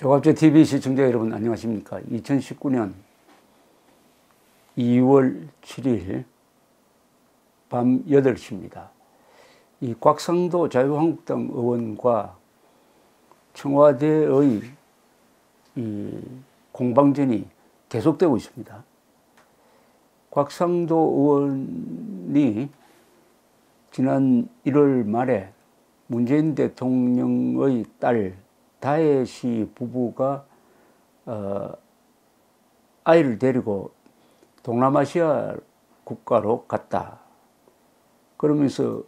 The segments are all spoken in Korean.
조갑제 TV 시청자 여러분 안녕하십니까. 2019년 2월 7일 밤 8시입니다. 이 곽상도 자유한국당 의원과 청와대의 이 공방전이 계속되고 있습니다. 곽상도 의원이 지난 1월 말에 문재인 대통령의 딸 다혜 씨 부부가 아이를 데리고 동남아시아 국가로 갔다. 그러면서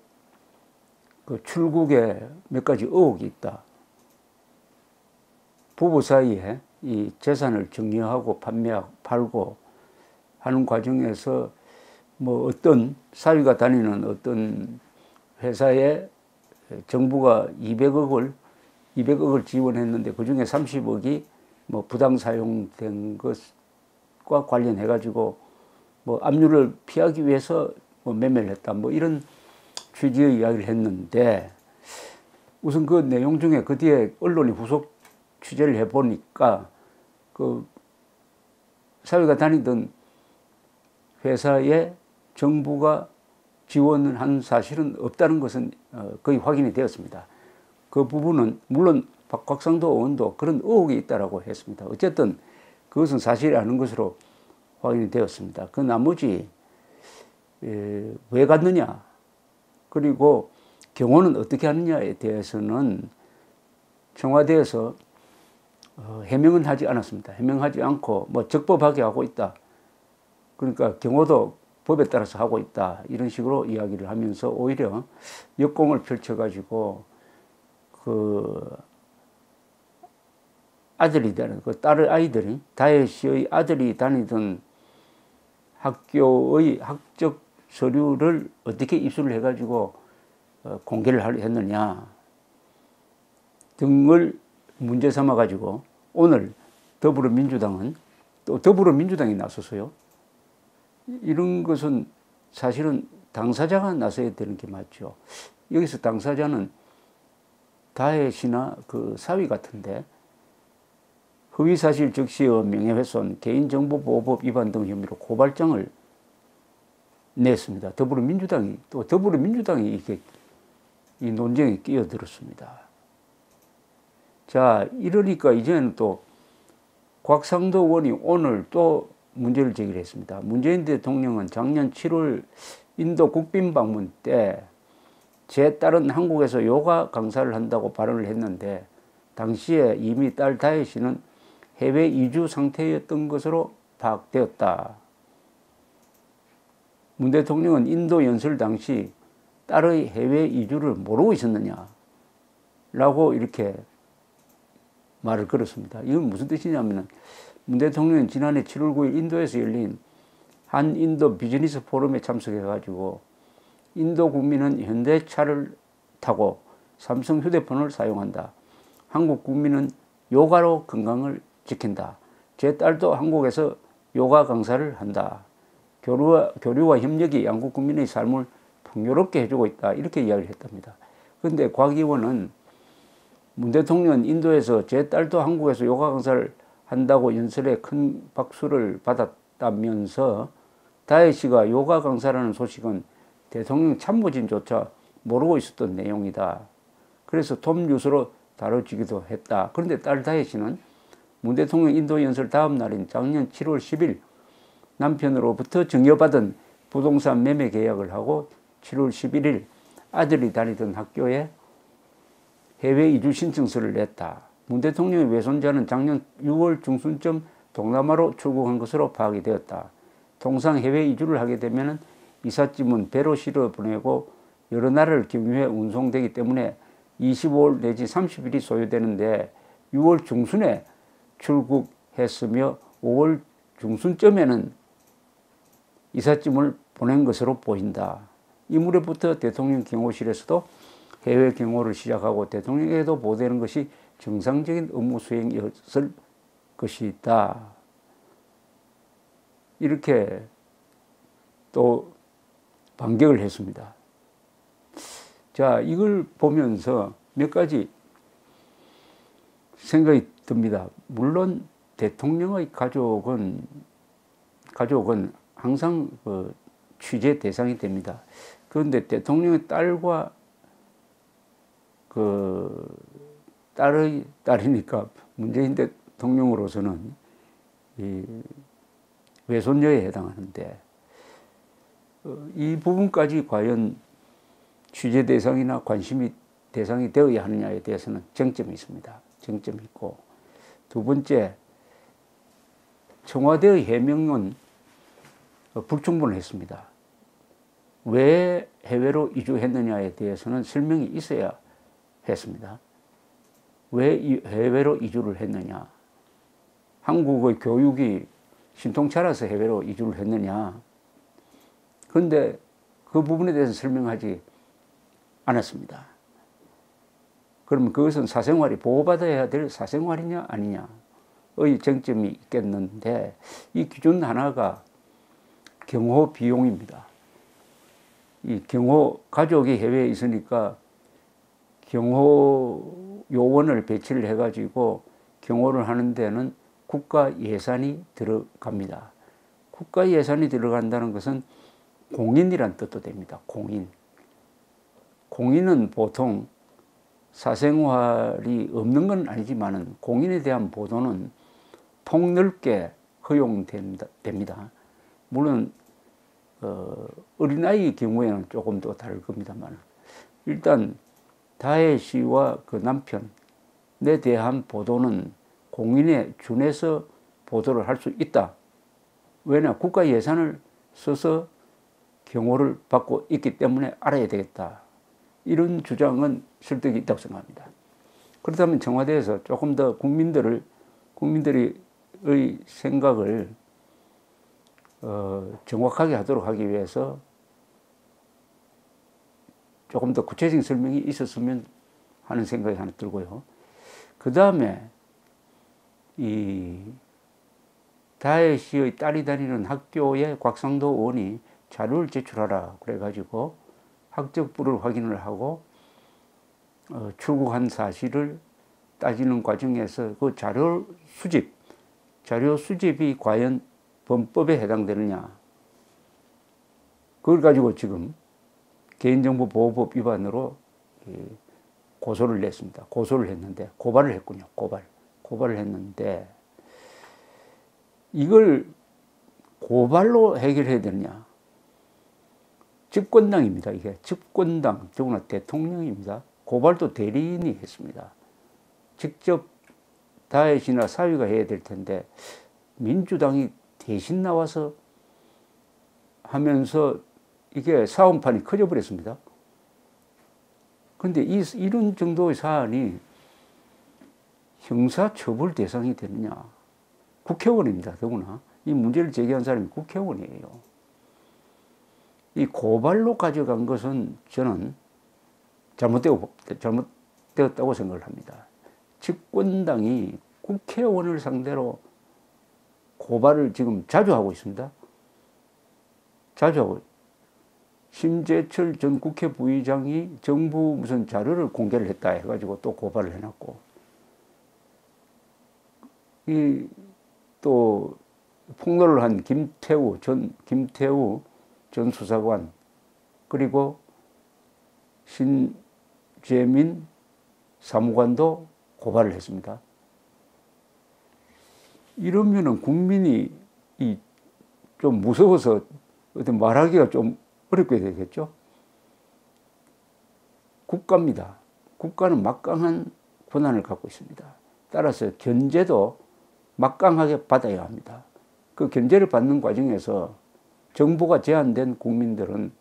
그 출국에 몇 가지 의혹이 있다. 부부 사이에 이 재산을 정리하고 팔고 하는 과정에서 뭐 어떤 사위가 다니는 어떤 회사에 정부가 200억을 지원했는데 그 중에 30억이 뭐 부당 사용된 것과 관련해 가지고 뭐 압류를 피하기 위해서 뭐 매매를 했다. 뭐 이런 취지의 이야기를 했는데 우선 그 내용 중에 그 뒤에 언론이 후속 취재를 해 보니까 그 사위가 다니던 회사에 정부가 지원을 한 사실은 없다는 것은 거의 확인이 되었습니다. 그 부분은 물론 곽상도 의원도 그런 의혹이 있다라고 했습니다. 어쨌든 그것은 사실이 아닌 것으로 확인이 되었습니다. 그 나머지 왜 갔느냐 그리고 경호는 어떻게 하느냐에 대해서는 청와대에서 해명은 하지 않았습니다. 해명하지 않고 뭐 적법하게 하고 있다. 그러니까 경호도 법에 따라서 하고 있다. 이런 식으로 이야기를 하면서 오히려 역공을 펼쳐가지고 그 아들이 되는 그 딸의 아이들이 다혜 씨의 아들이 다니던 학교의 학적 서류를 어떻게 입수를 해가지고 공개를 했느냐 등을 문제 삼아 가지고 오늘 더불어민주당은 또 더불어민주당이 나서서요. 이런 것은 사실은 당사자가 나서야 되는 게 맞죠. 여기서 당사자는 다혜 씨나 그 사위 같은데 허위사실 적시의 명예훼손, 개인정보보호법 위반 등 혐의로 고발장을 냈습니다. 더불어민주당이 이렇게 이 논쟁에 끼어들었습니다. 자, 이러니까 이제는 또 곽상도 의원이 오늘 또 문제를 제기를 했습니다. 문재인 대통령은 작년 7월 인도 국빈 방문 때 제 딸은 한국에서 요가 강사를 한다고 발언을 했는데 당시에 이미 딸 다혜 씨는 해외 이주 상태였던 것으로 파악되었다. 문 대통령은 인도 연설 당시 딸의 해외 이주를 모르고 있었느냐 라고 이렇게 말을 걸었습니다. 이건 무슨 뜻이냐면 문 대통령은 지난해 7월 9일 인도에서 열린 한인도 비즈니스 포럼에 참석해 가지고 인도 국민은 현대차를 타고 삼성 휴대폰을 사용한다. 한국 국민은 요가로 건강을 지킨다. 제 딸도 한국에서 요가 강사를 한다. 교류와 협력이 양국 국민의 삶을 풍요롭게 해주고 있다. 이렇게 이야기를 했답니다. 그런데 곽 의원은 문 대통령은 인도에서 제 딸도 한국에서 요가 강사를 한다고 연설에 큰 박수를 받았다면서 다혜 씨가 요가 강사라는 소식은 대통령 참모진조차 모르고 있었던 내용이다. 그래서 톱뉴스로 다뤄지기도 했다. 그런데 딸 다혜 씨는 문 대통령 인도 연설 다음 날인 작년 7월 10일 남편으로부터 증여받은 부동산 매매 계약을 하고 7월 11일 아들이 다니던 학교에 해외 이주 신청서를 냈다. 문 대통령의 외손자는 작년 6월 중순쯤 동남아로 출국한 것으로 파악이 되었다. 통상 해외 이주를 하게 되면 이삿짐은 배로 실어 보내고 여러 나라를 경유해 운송되기 때문에 25일 내지 30일이 소요되는데 6월 중순에 출국했으며 5월 중순쯤에는 이삿짐을 보낸 것으로 보인다. 이 무렵부터 대통령 경호실에서도 해외 경호를 시작하고 대통령에게도 보고되는 것이 정상적인 업무 수행이었을 것이다. 이렇게 또 반격을 했습니다. 자, 이걸 보면서 몇 가지 생각이 듭니다. 물론 대통령의 가족은 항상 그 취재 대상이 됩니다. 그런데 대통령의 딸과 그 딸의 딸이니까 문재인 대통령으로서는 이 외손녀에 해당하는데 이 부분까지 과연 취재 대상이나 관심이 대상이 되어야 하느냐에 대해서는 쟁점이 있습니다. 쟁점이 있고, 두 번째, 청와대의 해명은 불충분했습니다. 왜 해외로 이주했느냐에 대해서는 설명이 있어야 했습니다. 왜 해외로 이주를 했느냐? 한국의 교육이 신통차라서 해외로 이주를 했느냐? 그런데 그 부분에 대해서 설명하지 않았습니다. 그러면 그것은 사생활이 보호받아야 될 사생활이냐 아니냐의 쟁점이 있겠는데, 이 기준 하나가 경호 비용입니다. 이 경호 가족이 해외에 있으니까 경호 요원을 배치를 해가지고 경호를 하는 데는 국가 예산이 들어갑니다. 국가 예산이 들어간다는 것은 공인이란 뜻도 됩니다. 공인은 보통 사생활이 없는 건 아니지만은 공인에 대한 보도는 폭넓게 허용됩니다. 물론 어린아이의 경우에는 조금 더 다를 겁니다만, 일단 다혜 씨와 그 남편에 대한 보도는 공인에 준해서 보도를 할 수 있다. 왜냐, 국가 예산을 써서 경호를 받고 있기 때문에 알아야 되겠다. 이런 주장은 설득이 있다고 생각합니다. 그렇다면 청와대에서 조금 더 국민들의 생각을 정확하게 하도록 하기 위해서 조금 더 구체적인 설명이 있었으면 하는 생각이 하나 들고요. 그 다음에 이 다혜 씨의 딸이 다니는 학교에 곽상도 의원이 자료를 제출하라 그래가지고 학적부를 확인을 하고 출국한 사실을 따지는 과정에서 그 자료 수집이 과연 범법에 해당되느냐, 그걸 가지고 지금 개인정보보호법 위반으로 고소를 냈습니다. 고소를 했는데, 고발을 했군요. 고발을 했는데, 이걸 고발로 해결해야 되느냐? 집권당입니다. 이게 집권당, 더구나 대통령입니다. 고발도 대리인이 했습니다. 직접 다혜 씨나 사위가 해야 될 텐데 민주당이 대신 나와서 하면서 이게 사원판이 커져 버렸습니다. 그런데 이런 정도의 사안이 형사처벌 대상이 되느냐? 국회의원입니다. 더구나 이 문제를 제기한 사람이 국회의원이에요. 이 고발로 가져간 것은 저는 잘못되었다고 생각을 합니다. 집권당이 국회의원을 상대로 고발을 지금 자주 하고 있습니다. 자주 하고. 심재철 전 국회 부의장이 정부 무슨 자료를 공개를 했다 해가지고 또 고발을 해놨고, 또 폭로를 한 김태우 전 수사관, 그리고 신재민 사무관도 고발을 했습니다. 이러면은 국민이 좀 무서워서 어떤 말하기가 좀 어렵게 되겠죠. 국가입니다. 국가는 막강한 권한을 갖고 있습니다. 따라서 견제도 막강하게 받아야 합니다. 그 견제를 받는 과정에서 정보가 제한된 국민들은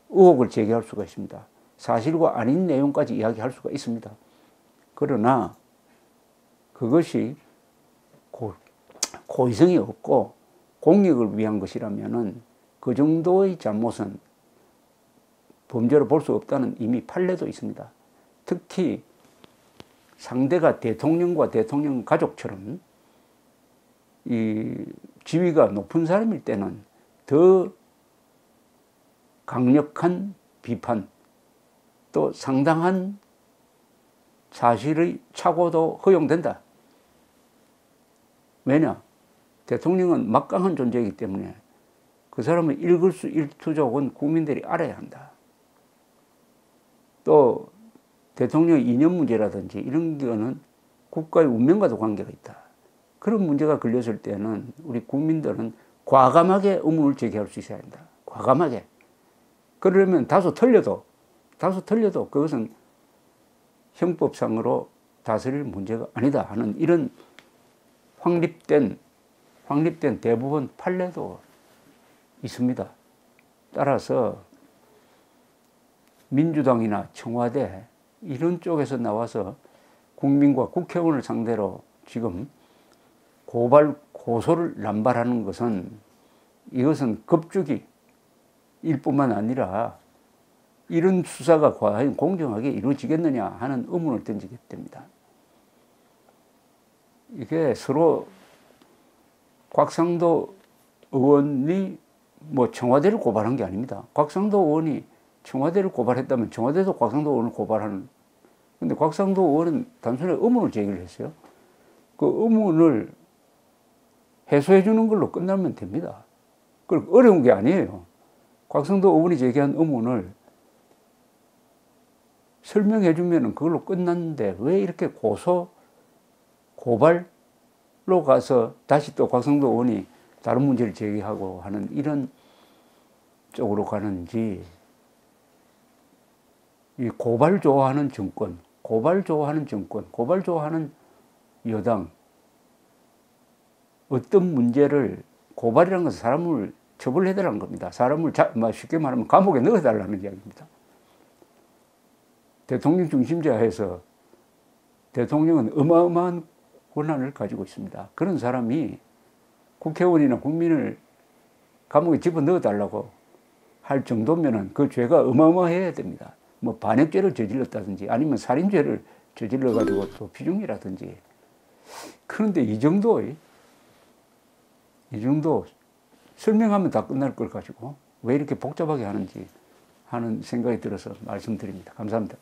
의혹을 제기할 수가 있습니다. 사실과 아닌 내용까지 이야기할 수가 있습니다. 그러나 그것이 고의성이 없고 공익을 위한 것이라면은 그 정도의 잘못은 범죄로 볼 수 없다는 이미 판례도 있습니다. 특히 상대가 대통령과 대통령 가족처럼 이 지위가 높은 사람일 때는 더 강력한 비판, 또 상당한 사실의 착오도 허용된다. 왜냐? 대통령은 막강한 존재이기 때문에 그 사람의 일거수일투족은 국민들이 알아야 한다. 또 대통령 이념 문제라든지 이런 거는 국가의 운명과도 관계가 있다. 그런 문제가 걸렸을 때는 우리 국민들은 과감하게 의문을 제기할 수 있어야 한다. 과감하게. 그러려면 다소 틀려도 그것은 형법상으로 다스릴 문제가 아니다 하는 이런 확립된 대부분 판례도 있습니다. 따라서 민주당이나 청와대 이런 쪽에서 나와서 국민과 국회의원을 상대로 지금 고소를 남발하는 것은 이것은 겁주기일 뿐만 아니라 이런 수사가 과연 공정하게 이루어지겠느냐 하는 의문을 던지게 됩니다. 이게 서로 곽상도 의원이 뭐 청와대를 고발한 게 아닙니다. 곽상도 의원이 청와대를 고발했다면 청와대도 곽상도 의원을 고발하는. 근데 곽상도 의원은 단순히 의문을 제기를 했어요. 그 의문을 해소해 주는 걸로 끝나면 됩니다. 그 어려운 게 아니에요. 곽상도 의원이 제기한 의문을 설명해 주면 그걸로 끝났는데 왜 이렇게 고발로 가서 다시 또 곽상도 의원이 다른 문제를 제기하고 하는 이런 쪽으로 가는지. 이 고발 좋아하는 정권, 고발 좋아하는 여당, 어떤 문제를 고발이라는 것은 사람을 처벌해달라는 겁니다. 사람을 쉽게 말하면 감옥에 넣어달라는 이야기입니다. 대통령 중심제하에서 대통령은 어마어마한 권한을 가지고 있습니다. 그런 사람이 국회의원이나 국민을 감옥에 집어넣어달라고 할 정도면은 그 죄가 어마어마해야 됩니다. 뭐 반역죄를 저질렀다든지 아니면 살인죄를 저질러가지고 또 피중이라든지. 그런데 이 정도 설명하면 다 끝날 걸 가지고 왜 이렇게 복잡하게 하는지 하는 생각이 들어서 말씀드립니다. 감사합니다.